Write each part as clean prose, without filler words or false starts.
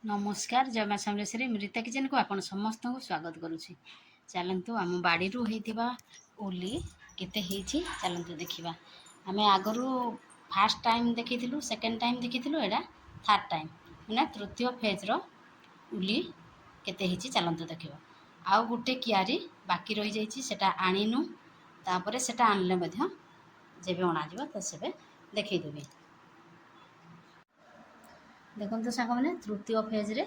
नमस्कार जय माँ समलेश्वरी मृता किचन को आपण समस्त को स्वागत करुच्ची। चलतु आम बाड़ी होता उली केते चलतु देखा आम आगु फास्ट टाइम देखी सेकेंड टाइम देखी एटा थर्ड टाइम मैंने तृतीय फेज उली केते चलतु देखा आउ गोटे कियारी बाकी रही जाइए आणीनु तापर से आणले जेबे अणाଯିब तो से देखईदेवी। देखो सांग मैंने तृतीय फेज रे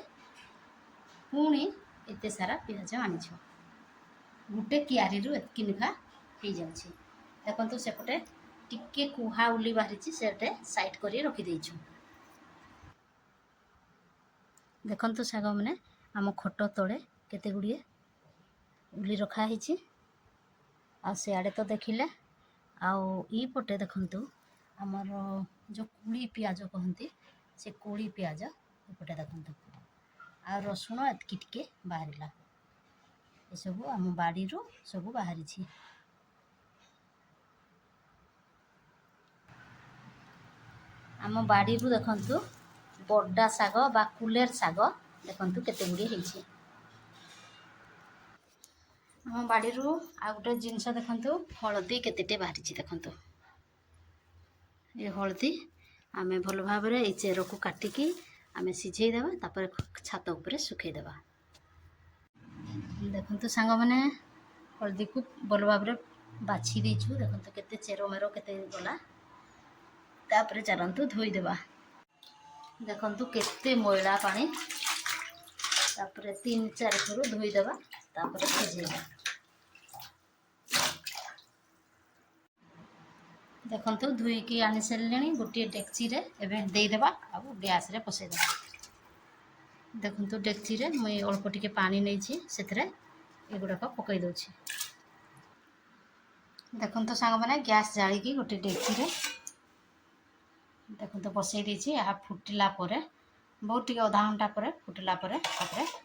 पुणी एत सारा पिज आनी गोटे कियारी एतकी निखा हो जाए। देखो सेपटे टिके कुहा उली बाहरी से साइड कर रखीदेचु। देखो सांग मैंने आम खट तले केते गुड़िए उली रखाही आड़े तो देखिले आईपटे देखु आमर जो कुड़ी पियाज कहती से कोड़ी पियाज एपटे देखु आ रसुण एतकी बाहर ये सब आम बाड़ी सब बाहरी। आम बाड़ी देखु बड़ा शाग बा कुलेर शाग देखु केते गुड़िए होइछि। आम बाड़ी आ गोटे जिनस देखु हलदी केतेटे बाहरी देखु ये हलदी आम भल भाव ये चेर को काटिकी आम सिझेदेवा तापर छात उपरे सुखेदेवा। देखु सांग मैंने हलदी को भल भाव बाछि देचु। देखु केते चेर मेर केते गला तापर चलतु धोईदेवा। देखु केते मैला पानी तापर 3-4 थर धोईदेवा तापर सिझेदेवा। देखु धोईकी आनी सारे गोटे डेक्ची रे एवं देदेवा आ गैस रे पसईदेवा। देखु डेक्ची रे मुई अल्प टिके पानी नहीं से एगुड़ाक पकई दूची। देखु सांग मैंने गैस जाली गोटे डेक्ची रे देखु बसई देछि। आ फुटिला परे बहुत टिके आधा घंटा पर फुटिला परे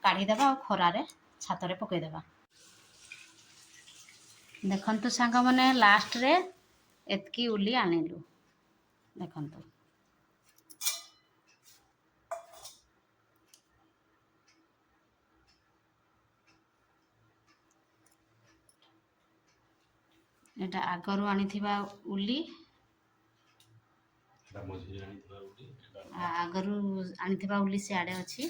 काढ़ीदेवा और खरारे छात रे पकईदेवा। देखु सांग मैंने लास्ट रे एतकी उली आनिलु। देखु एटा आगरू आनी उली आगरू आनी उली सियाड़े अच्छी